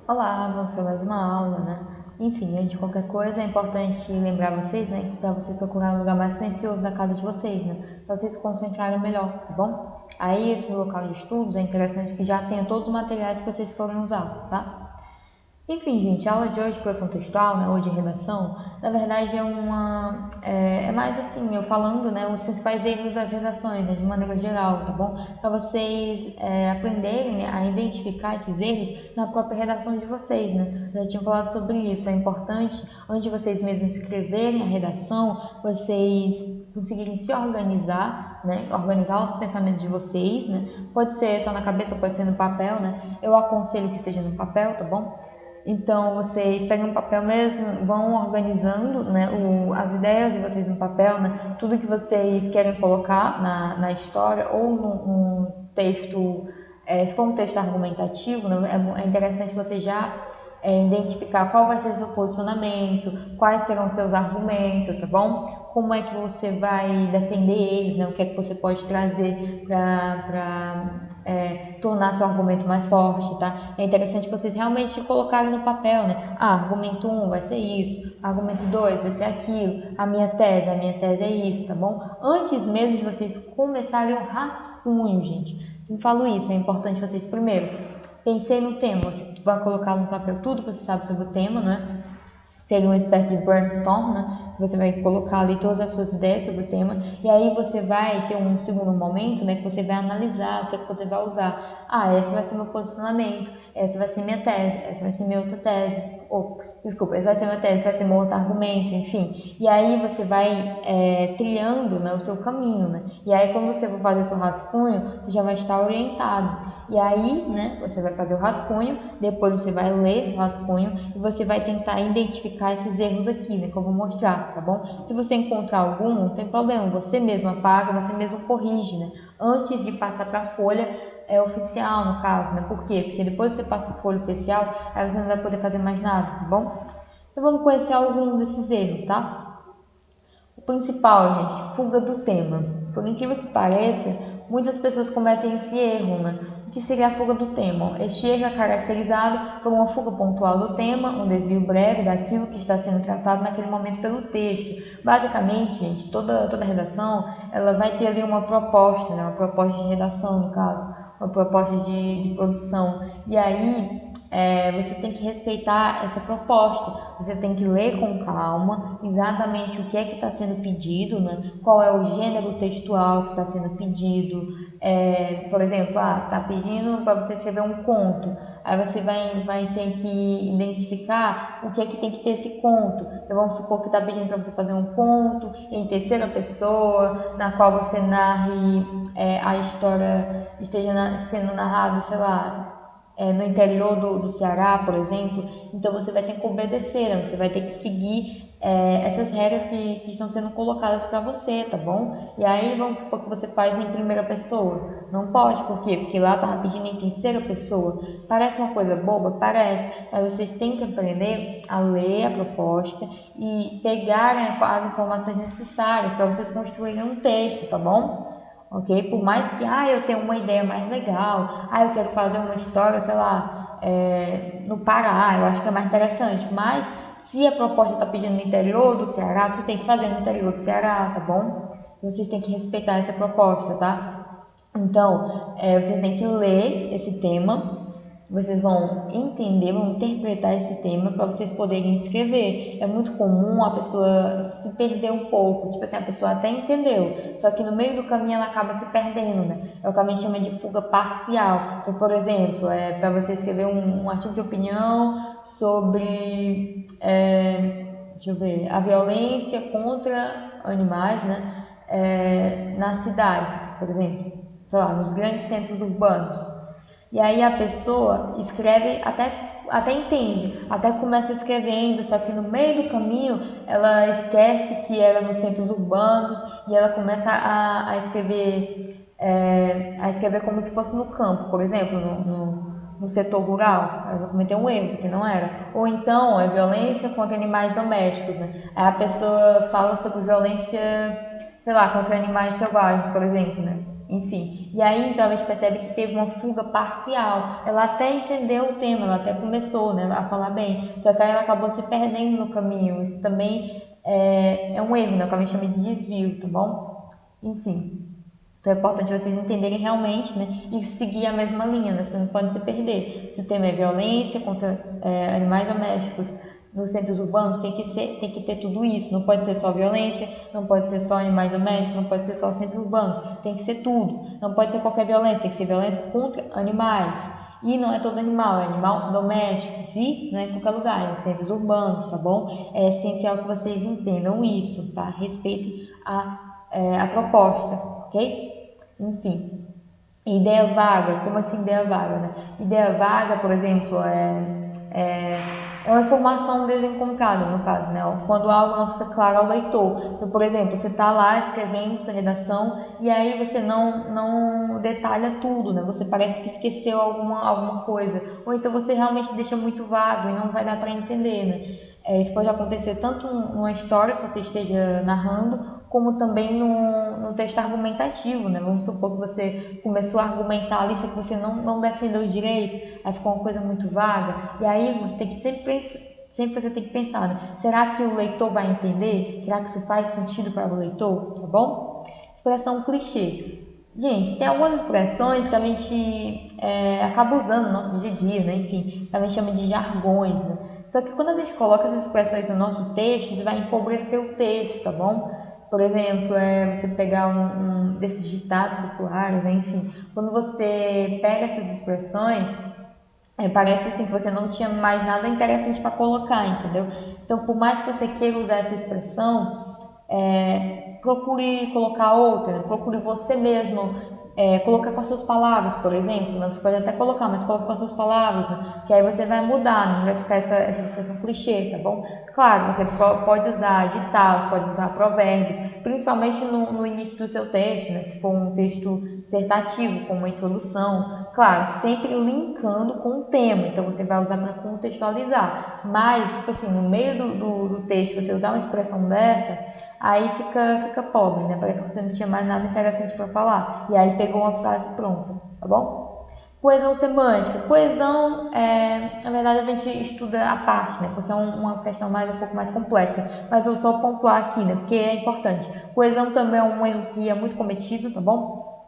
Olá, vamos para mais uma aula, né? Enfim, antes de qualquer coisa, é importante lembrar vocês, né, que para vocês procurar um lugar mais silencioso da casa de vocês, né, para vocês se concentrarem melhor, tá bom? Aí, esse local de estudos é interessante que já tenha todos os materiais que vocês forem usar, tá? Enfim, gente, a aula de hoje de produção textual, né, ou de redação, na verdade é mais assim, eu falando, né, os principais erros das redações, né, de maneira geral, tá bom? Para vocês aprenderem, né, a identificar esses erros na própria redação de vocês, né? Eu já tinha falado sobre isso, é importante, antes de vocês mesmos escreverem a redação, vocês conseguirem se organizar, né, organizar os pensamentos de vocês, né? Pode ser só na cabeça, pode ser no papel, né? Eu aconselho que seja no papel, tá bom? Então, vocês pegam um papel mesmo, vão organizando, né, as ideias de vocês no papel, né, tudo que vocês querem colocar na história ou num texto, se for um texto argumentativo, né, é interessante você já identificar qual vai ser o seu posicionamento, quais serão os seus argumentos, tá bom? Como é que você vai defender eles, né? O que é que você pode trazer para tornar seu argumento mais forte, tá? É interessante vocês realmente colocarem no papel, né? Ah, argumento 1 vai ser isso, argumento 2 vai ser aquilo, a minha tese é isso, tá bom? Antes mesmo de vocês começarem o rascunho, gente, sempre falo isso, é importante vocês primeiro pensei no tema, você vai colocar no papel tudo que você sabe sobre o tema, né? Seria uma espécie de brainstorm, né? Você vai colocar ali todas as suas ideias sobre o tema e aí você vai ter um segundo momento, né, que você vai analisar o que é que você vai usar. Ah, esse vai ser meu posicionamento, essa vai ser minha tese, essa vai ser minha outra tese, ou, desculpa, essa vai ser minha tese, vai ser meu outro argumento, enfim. E aí você vai trilhando, né, o seu caminho, né? E aí quando você for fazer seu rascunho, você já vai estar orientado. E aí, né, você vai fazer o rascunho, depois você vai ler esse rascunho e você vai tentar identificar esses erros aqui, né, que eu vou mostrar, tá bom? Se você encontrar algum, não tem problema, você mesmo apaga, você mesmo corrige, né? Antes de passar para a folha oficial, no caso, né? Por quê? Porque depois você passa a folha oficial, aí você não vai poder fazer mais nada, tá bom? Então vamos conhecer alguns desses erros, tá? O principal, gente, fuga do tema. Por incrível que pareça, muitas pessoas cometem esse erro, né? O que seria a fuga do tema? Este erro é caracterizado por uma fuga pontual do tema, um desvio breve daquilo que está sendo tratado naquele momento pelo texto. Basicamente, gente, toda redação, ela vai ter ali uma proposta, né? Uma proposta de redação, no caso, uma proposta de produção. E aí, você tem que respeitar essa proposta, você tem que ler com calma exatamente o que é que está sendo pedido, né? Qual é o gênero textual que está sendo pedido. Por exemplo, está pedindo para você escrever um conto, aí você vai ter que identificar o que é que tem que ter esse conto. Então vamos supor que está pedindo para você fazer um conto em terceira pessoa, na qual você narre a história esteja sendo narrada, sei lá, no interior do Ceará, por exemplo, então você vai ter que obedecer, né? Você vai ter que seguir essas regras que estão sendo colocadas para você, tá bom? E aí vamos supor que você faz em primeira pessoa. Não pode, por quê? Porque lá tá pedindo em terceira pessoa. Parece uma coisa boba? Parece, mas vocês têm que aprender a ler a proposta e pegar as informações necessárias para vocês construírem um texto, tá bom? Ok? Por mais que eu tenha uma ideia mais legal, eu quero fazer uma história, sei lá, no Pará, eu acho que é mais interessante, mas se a proposta está pedindo no interior do Ceará, você tem que fazer no interior do Ceará, tá bom? Vocês têm que respeitar essa proposta, tá? Então, vocês têm que ler esse tema, vocês vão entender, vão interpretar esse tema para vocês poderem escrever. É muito comum a pessoa se perder um pouco, tipo assim, a pessoa até entendeu, só que no meio do caminho ela acaba se perdendo, né? É o que a gente chama de fuga parcial. Então, por exemplo, para você escrever um artigo de opinião sobre, deixa eu ver, a violência contra animais, né? Nas cidades, por exemplo, sei lá, nos grandes centros urbanos. E aí a pessoa escreve até entende, até começa escrevendo, só que no meio do caminho ela esquece que era nos centros urbanos e ela começa a escrever como se fosse no campo, por exemplo, no setor rural. Ela cometeu um erro, que não era. Ou então é violência contra animais domésticos, né? Aí a pessoa fala sobre violência, sei lá, contra animais selvagens, por exemplo, né? Enfim. E aí, então, a gente percebe que teve uma fuga parcial. Ela até entendeu o tema, ela até começou, né, a falar bem, só que aí ela acabou se perdendo no caminho. Isso também é um erro, né, que a gente chama de desvio, tá bom? Enfim. Então é importante vocês entenderem realmente, né, e seguir a mesma linha, né, você não pode se perder. Se o tema é violência contra animais domésticos nos centros urbanos, tem que ter tudo isso. Não pode ser só violência, não pode ser só animais domésticos, não pode ser só centros urbanos. Tem que ser tudo. Não pode ser qualquer violência, tem que ser violência contra animais. E não é todo animal, é animal doméstico. E não é em qualquer lugar, é nos centros urbanos, tá bom? É essencial que vocês entendam isso, tá? Respeitem a proposta, ok? Enfim, ideia vaga, como assim ideia vaga, né? Ideia vaga, por exemplo, é uma informação desencontrada, no caso, né? Quando algo não fica claro ao leitor. Então, por exemplo, você está lá escrevendo sua redação e aí você não detalha tudo, né? Você parece que esqueceu alguma coisa. Ou então você realmente deixa muito vago e não vai dar para entender, né? Isso pode acontecer tanto numa história que você esteja narrando, como também no texto argumentativo, né? Vamos supor que você começou a argumentar ali, só que você não defendeu direito, aí ficou uma coisa muito vaga, e aí você tem que sempre você tem que pensar, né? Será que o leitor vai entender? Será que isso faz sentido para o leitor? Tá bom? Expressão clichê. Gente, tem algumas expressões que a gente acaba usando no nosso dia a dia, né? Enfim, que a gente chama de jargões, né? Só que quando a gente coloca essas expressões no nosso texto, isso vai empobrecer o texto, tá bom? Por exemplo, você pegar um desses ditados populares, né? Enfim, quando você pega essas expressões, parece assim que você não tinha mais nada interessante para colocar, entendeu? Então, por mais que você queira usar essa expressão, procure colocar outra, né? Procure você mesmo colocar com as suas palavras, por exemplo, né? Você pode até colocar, mas coloque com as suas palavras, né? Que aí você vai mudar, não vai ficar essa expressão clichê, tá bom? Claro, você pode usar ditados, pode usar provérbios, principalmente no início do seu texto, né? Se for um texto dissertativo, como uma introdução, claro, sempre linkando com o tema, então você vai usar para contextualizar, mas, tipo assim, no meio do texto, você usar uma expressão dessa, aí fica pobre, né? Parece que você não tinha mais nada interessante para falar. E aí pegou uma frase pronta, tá bom? Coesão semântica. Coesão, na verdade, a gente estuda a parte, né? Porque é uma questão um pouco mais complexa. Mas eu só pontuar aqui, né? Porque é importante. Coesão também é um erro que é muito cometido, tá bom?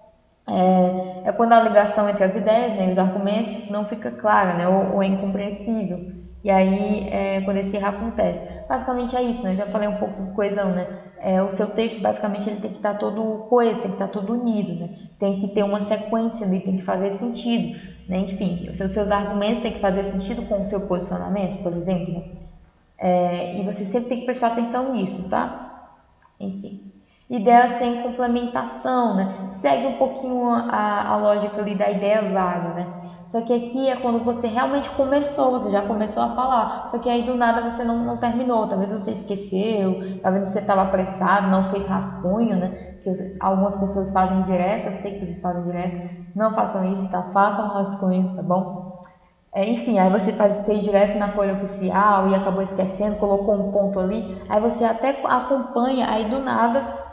É quando a ligação entre as ideias, né, e os argumentos não fica clara, né, ou é incompreensível. E aí, quando esse erro acontece. Basicamente é isso, né? Eu já falei um pouco sobre coesão, né? O seu texto, basicamente, ele tem que estar todo coeso, tem que estar todo unido, né? Tem que ter uma sequência ali, tem que fazer sentido, né? Enfim, os seus argumentos têm que fazer sentido com o seu posicionamento, por exemplo, né? E você sempre tem que prestar atenção nisso, tá? Enfim. Ideia sem complementação, né? Segue um pouquinho a lógica ali da ideia vaga, né? Só que aqui é quando você realmente começou, você já começou a falar. Só que aí do nada você não terminou. Talvez você esqueceu, talvez você estava apressado, não fez rascunho, né? Que algumas pessoas fazem direto, eu sei que vocês fazem direto. Não façam isso, tá? Façam rascunho, tá bom? Enfim, aí você fez direto na folha oficial e acabou esquecendo, colocou um ponto ali. Aí você até acompanha, aí do nada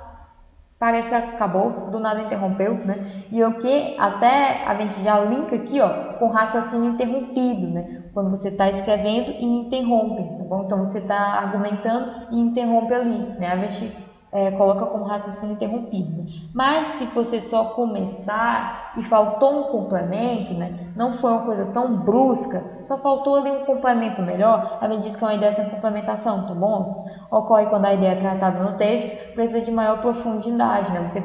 parece que acabou, do nada interrompeu, né? E o que até a gente já linka aqui, ó, com raciocínio interrompido, né? Quando você está escrevendo e interrompe, tá bom? Então você está argumentando e interrompe ali, né? A gente coloca como raciocínio interrompido. Mas se você só começar e faltou um complemento, né? Não foi uma coisa tão brusca, só faltou ali um complemento melhor, a gente diz que é uma ideia sem complementação, tá bom? Ocorre quando a ideia é tratada no texto, precisa de maior profundidade, né? Você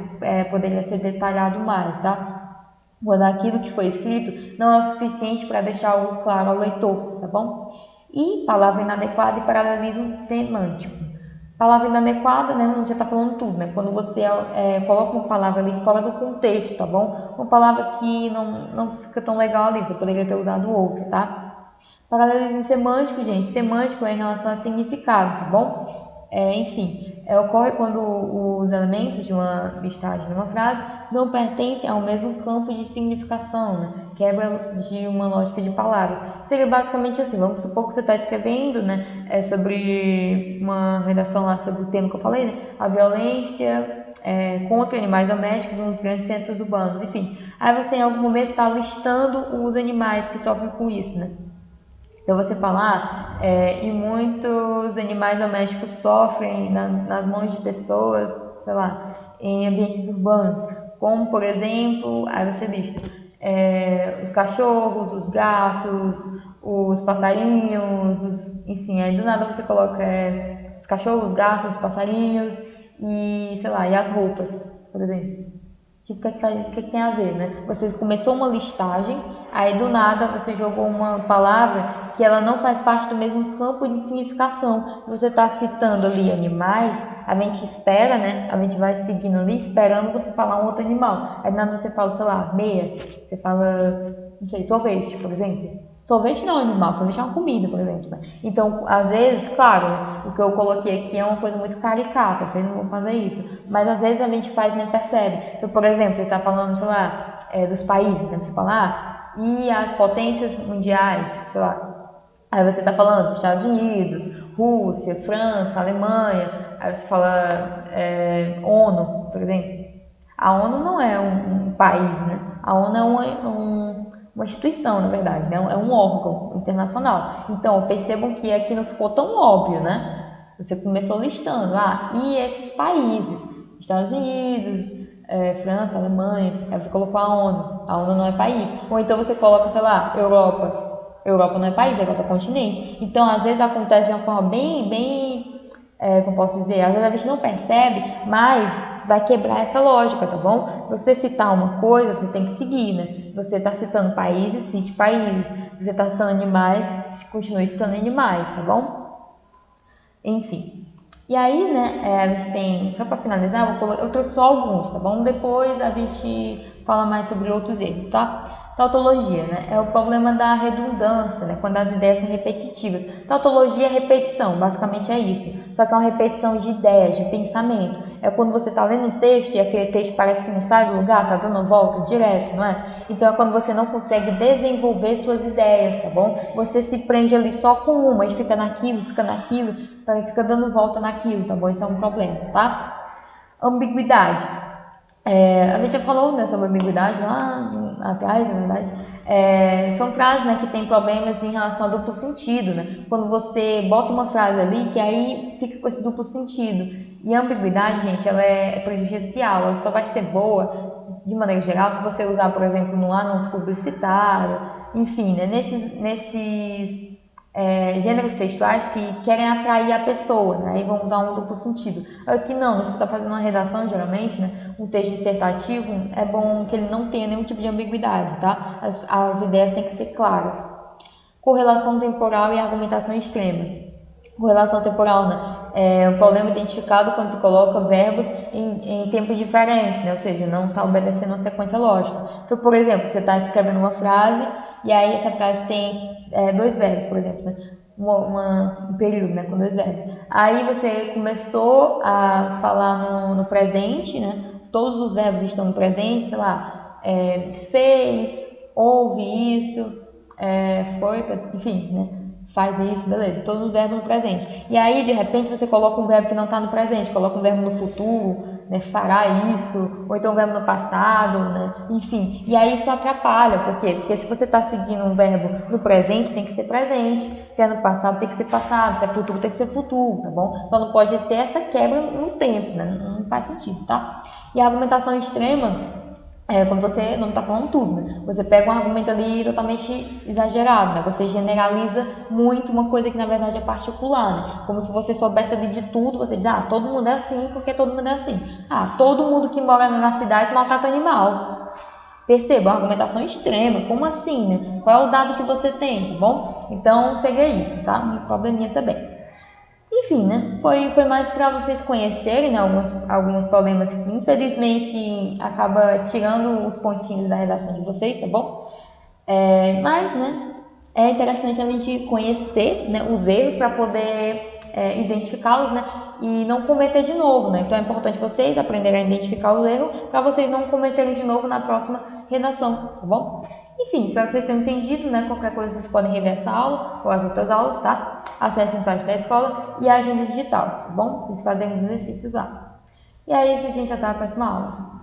poderia ter detalhado mais, tá? Quando aquilo que foi escrito não é o suficiente para deixar algo claro ao leitor, tá bom? E palavra inadequada e paralelismo semântico. Palavra inadequada, né? A gente já está falando tudo, né? Quando você coloca uma palavra ali fora do contexto, tá bom? Uma palavra que não fica tão legal ali, você poderia ter usado outra, tá? Paralelismo semântico, gente. Semântico é em relação a significado, tá bom? Enfim, ocorre quando os elementos de uma listagem de uma frase não pertencem ao mesmo campo de significação, né? Quebra de uma lógica de palavra. Seria basicamente assim, vamos supor que você está escrevendo, né, sobre uma redação lá sobre o tema que eu falei, né? A violência contra animais domésticos nos grandes centros urbanos, enfim. Aí você em algum momento está listando os animais que sofrem com isso, né? Então você fala, e muitos animais domésticos sofrem nas mãos de pessoas, sei lá, em ambientes urbanos, como por exemplo, aí você lista os cachorros, os gatos, os passarinhos, enfim, aí do nada você coloca os cachorros, os gatos, os passarinhos e, sei lá, e as roupas, por exemplo. Tipo, o que tem a ver, né? Você começou uma listagem, aí do nada você jogou uma palavra que ela não faz parte do mesmo campo de significação. Você está citando ali animais, a gente espera, né? A gente vai seguindo ali, esperando você falar um outro animal. Aí do nada você fala, sei lá, meia, você fala, não sei, sorvete, por exemplo. Sorvete não é um animal, sorvete é uma comida, por exemplo. Né? Então, às vezes, claro, o que eu coloquei aqui é uma coisa muito caricata, vocês não vão fazer isso. Mas às vezes a gente faz e nem percebe. Então, por exemplo, você está falando, sei lá, dos países, né? Você fala, e as potências mundiais, sei lá. Aí você está falando Estados Unidos, Rússia, França, Alemanha. Aí você fala ONU, por exemplo. A ONU não é um país, né? A ONU é uma instituição, na verdade, né? É um órgão internacional. Então, percebam que aqui não ficou tão óbvio, né? Você começou listando, e esses países, Estados Unidos, França, Alemanha, aí você colocou a ONU não é país. Ou então você coloca, sei lá, Europa. Europa não é país, Europa é continente. Então, às vezes acontece de uma forma como posso dizer, às vezes a gente não percebe, mas vai quebrar essa lógica, tá bom? Você citar uma coisa, você tem que seguir, né? Você está citando países, cite países. Você está citando animais, continue citando animais, tá bom? Enfim. E aí, né, a gente tem, só para finalizar, eu trouxe só alguns, tá bom? Depois a gente fala mais sobre outros erros, tá? Tautologia, né? É o problema da redundância, né? Quando as ideias são repetitivas. Tautologia é repetição, basicamente é isso. Só que é uma repetição de ideias, de pensamento. É quando você está lendo um texto e aquele texto parece que não sai do lugar, está dando volta direto, não é? Então é quando você não consegue desenvolver suas ideias, tá bom? Você se prende ali só com uma e fica naquilo, fica dando volta naquilo, tá bom? Isso é um problema, tá? Ambiguidade. A gente já falou, né, sobre ambiguidade lá atrás, na verdade. São frases, né, que têm problemas em relação a duplo sentido, né? Quando você bota uma frase ali que aí fica com esse duplo sentido. E a ambiguidade, gente, ela é prejudicial, ela só vai ser boa, de maneira geral, se você usar, por exemplo, no anúncio publicitário, enfim, né, nesses gêneros textuais que querem atrair a pessoa, né? Aí vão usar um duplo sentido. Aqui não, você está fazendo uma redação, geralmente, né? Um texto dissertativo, é bom que ele não tenha nenhum tipo de ambiguidade, tá? As ideias têm que ser claras. Correlação temporal e argumentação extrema. Correlação temporal, né? É um problema identificado quando se coloca verbos em tempos diferentes, né? Ou seja, não está obedecendo uma sequência lógica. Então, por exemplo, você está escrevendo uma frase e aí essa frase tem dois verbos, por exemplo, né? Um período, né? Com dois verbos. Aí você começou a falar no presente, né? Todos os verbos estão no presente, sei lá, fez, ouve isso, foi, enfim, né? Faz isso, beleza, todos os verbos no presente. E aí, de repente, você coloca um verbo que não está no presente, coloca um verbo no futuro, né, fará isso, ou então um verbo no passado, né, enfim. E aí isso atrapalha, por quê? Porque se você está seguindo um verbo no presente, tem que ser presente, se é no passado, tem que ser passado, se é futuro, tem que ser futuro, tá bom? Então não pode ter essa quebra no tempo, né, não faz sentido, tá? E a argumentação extrema quando você não está falando tudo, né? Você pega um argumento ali totalmente exagerado, né? Você generaliza muito uma coisa que na verdade é particular, né? Como se você soubesse ali de tudo, você diz, todo mundo é assim porque todo mundo é assim. Todo mundo que mora na cidade maltrata animal. Perceba, a argumentação extrema, como assim, né? Qual é o dado que você tem, tá bom? Então, seria isso, tá? Um probleminha também. Enfim, né? Foi mais para vocês conhecerem, né, alguns problemas que infelizmente acaba tirando os pontinhos da redação de vocês, tá bom? Mas, né, é interessante a gente conhecer, né, os erros para poder identificá-los, né, e não cometer de novo, né? Então é importante vocês aprenderem a identificar os erros para vocês não cometerem de novo na próxima redação, tá bom? Enfim, espero que vocês tenham entendido, né? Qualquer coisa vocês podem rever essa aula ou as outras aulas, tá? Acessem o site da escola e a agenda digital, tá bom? Vocês fazem os exercícios lá. E é isso, gente, até a próxima aula.